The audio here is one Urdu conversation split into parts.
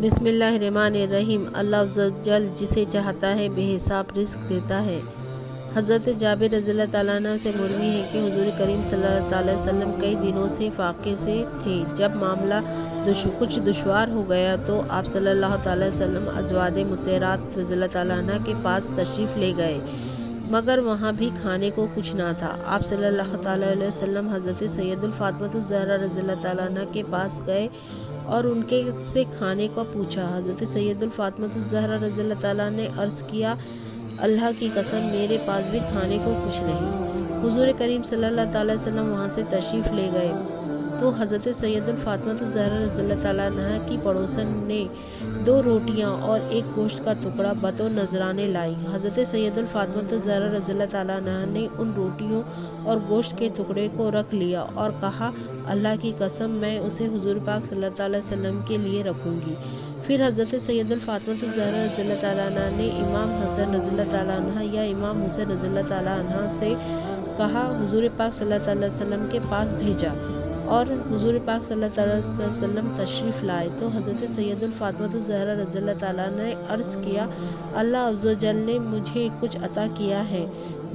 بسم اللہ الرحمن الرحیم۔ اللہ عز و جل جسے چاہتا ہے بے حساب رزق دیتا ہے۔ حضرت جابر رضی اللہ تعالیٰ عنہ سے مروی ہے کہ حضور کریم صلی اللہ علیہ وسلم کئی دنوں سے فاقے سے تھے۔ جب معاملہ کچھ دشوار ہو گیا تو آپ صلی اللہ تعالیٰ وسلم ازواج مطہرات رضی اللہ تعالیٰ عنہ کے پاس تشریف لے گئے، مگر وہاں بھی کھانے کو کچھ نہ تھا۔ آپ صلی اللہ تعالیٰ علیہ وسلم حضرت سید الفاطمۃ الزہرا رضی اللہ تعالیٰ عنہ کے پاس گئے اور ان کے سے کھانے کو پوچھا۔ حضرت سید الفاطمۃ الزہرا رضی اللہ تعالیٰ نے عرض کیا، اللہ کی قسم میرے پاس بھی کھانے کو کچھ نہیں۔ حضور کریم صلی اللہ تعالیٰ وسلم وہاں سے تشریف لے گئے تو حضرت سید الفاطمۃ الزہرا رضی اللہ تعالیٰ عنہ کی پڑوسن نے 2 روٹیاں اور 1 گوشت کا ٹکڑا بطور نذرانے لائی۔ حضرت سید الفاطمۃ الزہرا رضی اللہ تعالیٰ عنہ نے ان روٹیوں اور گوشت کے ٹکڑے کو رکھ لیا اور کہا، اللہ کی قسم میں اسے حضور پاک صلی اللہ علیہ وسلم کے لیے رکھوں گی۔ پھر حضرت سید الفاطمۃ الزہرا رضی اللہ تعالیٰ عنہ نے امام حسن رضی اللہ تعالیٰ عنہ یا امام حسین رضی اللہ تعالیٰ عنہ سے کہا، حضور پاک صلی اللہ علیہ وسلم کے پاس بھیجا اور حضور پاک صلی اللہ علیہ وسلم تشریف لائے تو حضرت سید الفاطمۃ الزہرا رضی اللہ تعالیٰ نے عرض کیا، اللہ عز و جل نے مجھے کچھ عطا کیا ہے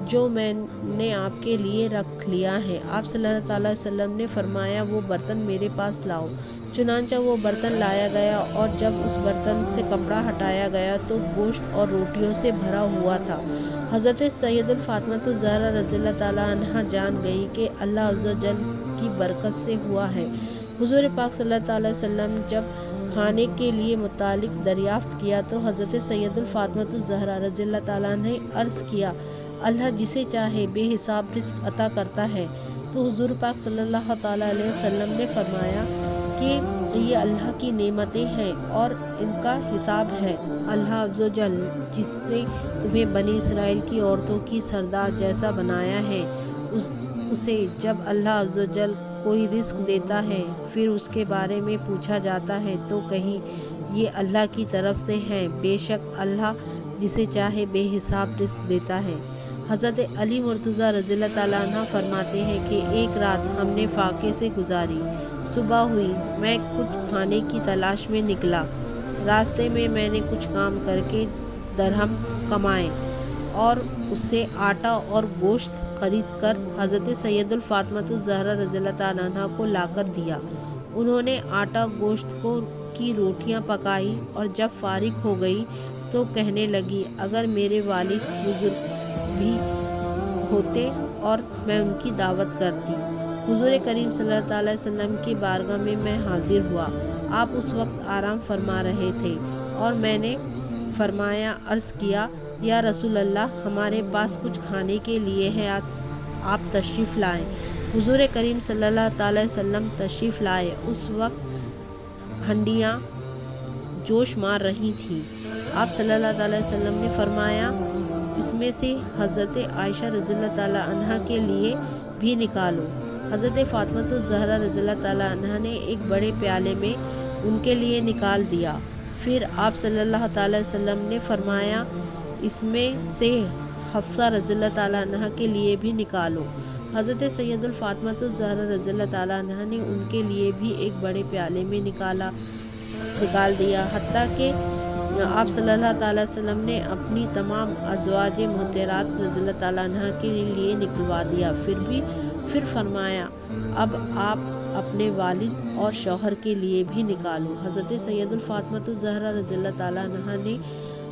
جو میں نے آپ کے لیے رکھ لیا ہے۔ آپ صلی اللہ علیہ وسلم نے فرمایا، وہ برتن میرے پاس لاؤ۔ چنانچہ وہ برتن لایا گیا اور جب اس برتن سے کپڑا ہٹایا گیا تو گوشت اور روٹیوں سے بھرا ہوا تھا۔ حضرت سید الفاطمۃ الزہرا رضی اللہ تعالیٰ عنہ جان گئی کہ اللہ عز و جل کی برکت سے ہوا ہے۔ حضور پاک صلی اللہ علیہ وسلم جب کھانے کے لیے متعلق دریافت کیا تو حضرت سید الفاطمۃ الزہرا رضی اللہ تعالیٰ نے عرض کیا، اللہ جسے چاہے بے حساب رزق عطا کرتا ہے۔ تو حضور پاک صلی اللہ تعالیٰ علیہ وسلم نے فرمایا کہ یہ اللہ کی نعمتیں ہیں اور ان کا حساب ہے۔ اللہ عز و جل جس نے تمہیں بنی اسرائیل کی عورتوں کی سردار جیسا بنایا ہے، اسے جب اللہ عز و جل کوئی رزق دیتا ہے پھر اس کے بارے میں پوچھا جاتا ہے تو کہیں یہ اللہ کی طرف سے ہے، بے شک اللہ جسے چاہے بے حساب رزق دیتا ہے۔ حضرت علی مرتضیٰ رضی اللہ تعالیٰ عنہ فرماتے ہیں کہ ایک رات ہم نے فاقے سے گزاری، صبح ہوئی، میں کچھ کھانے کی تلاش میں نکلا، راستے میں نے کچھ کام کر کے درہم کمائے اور اس سے آٹا اور گوشت خرید کر حضرت سید الفاطمۃ الزہرا رضی اللہ تعالیٰ عنہ کو لا کر دیا۔ انہوں نے آٹا گوشت کی روٹیاں پکائی اور جب فارغ ہو گئی تو کہنے لگی، اگر میرے والد بزرگ بھی ہوتے اور میں ان کی دعوت کرتی۔ حضور کریم صلی اللہ علیہ وسلم کی بارگاہ میں حاضر ہوا۔ آپ اس وقت آرام فرما رہے تھے اور میں نے فرمایا، عرض کیا، یا رسول اللہ، ہمارے پاس کچھ کھانے کے لیے ہے، آپ تشریف لائیں۔ حضور کریم صلی اللہ تعالیٰ وسلم تشریف لائے۔ اس وقت ہنڈیاں جوش مار رہی تھیں۔ آپ صلی اللہ علیہ وسلم نے فرمایا، اس میں سے حضرت عائشہ رضی اللہ تعالیٰ عنہ کے لیے بھی نکالو۔ حضرت فاطمۃ الزہرا رضی اللہ تعالیٰ عنہ نے ایک بڑے پیالے میں ان کے لیے نکال دیا۔ پھر آپ صلی اللہ تعالیٰ وسلم نے فرمایا، اس میں سے حفصہ رضی اللہ تعالیٰ عنہ کے لیے بھی نکالو۔ حضرت سید الفاطمۃ الزہرا رضی اللہ تعالیٰ عنہ نے ان کے لیے بھی ایک بڑے پیالے میں نکال دیا، حتیٰ کہ آپ صلی اللہ تعالیٰ وسلم نے اپنی تمام ازواج مطہرات رضی اللہ تعالیٰ عنہ کے لیے نکلوا دیا۔ پھر فرمایا، اب آپ اپنے والد اور شوہر کے لیے بھی نکالو۔ حضرت سید الفاطمۃ الزہرا رضی اللہ تعالیٰ عنہ نے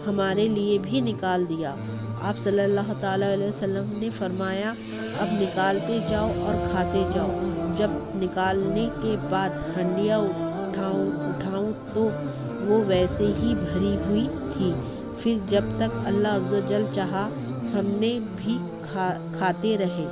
ہمارے لیے بھی نکال دیا۔ آپ صلی اللہ تعالیٰ علیہ وسلم نے فرمایا، اب نکالتے جاؤ اور کھاتے جاؤ۔ جب نکالنے کے بعد ہنڈیاں اٹھاؤں تو وہ ویسے ہی بھری ہوئی تھی۔ پھر جب تک اللہ عز و جل چاہا ہم نے بھی کھاتے رہے۔